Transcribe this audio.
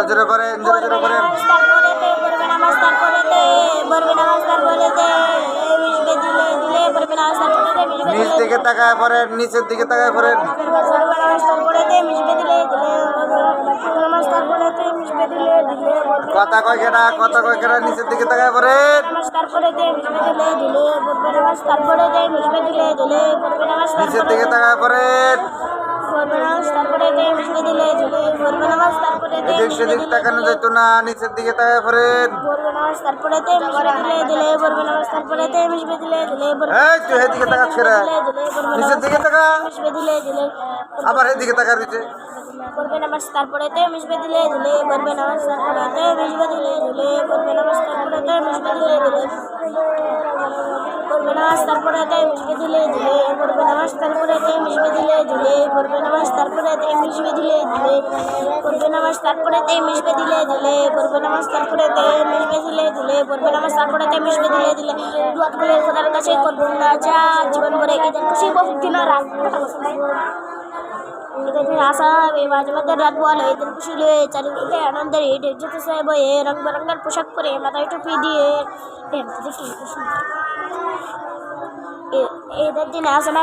জোরে করেন, জোরে জোরে করেন। নিচ দিকে তাকায় পড়েন, নিচের দিকে তাকায় পড়েন। কথা কয় কেনা, কথা কয় কেনা, নিচের দিকে তাকায় পড়েন। নিচের দিকে তাকায় পড়েন। এদিক সেদিক তাকানো যেত না, নিচের দিকে তাকায় পড়েন। এই তো এদিকে তাকাচ্ছে রে, নিচের দিকে তাকা, আবার এদিকে তাকা দিচ্ছে। করবে নামাজ তারপরেতে মিশবে দিলে দিলে করবে নামাজ তারপরেতে মিশবে দিলে দিলে করবে নামাজ তারপরেতে মিশবে দিলে দিলে করবে নামাজ তারপরেতে মিশবে দিলে দিলে করবে নামাজ তারপরেতে মিশবে দিলে দিলে করবে নামাজ তারপরেতে মিশবে দিলে দিলে করবে নামাজ তারপরেতে মিশবে দিলে দিলে করবে নামাজ তারপরেতে মিশবে দিলে দিলে করবে নামাজ তারপরেতে মিশবে দিলে দিলে দোয়া করে খোদার কাছে করব না যা জীবন ভরে ঈদের খুশি বহুত দিন রাত আশা মাঝে মধ্যে রাত বলে ঈদের খুশি লয়ে চারিদিকে আনন্দের ঈদ যেতেছে বয়ে রং বেরঙ্গের পোশাক পরে মাথায় টুপি দিয়ে দেখি ঈদের দিনে আসে না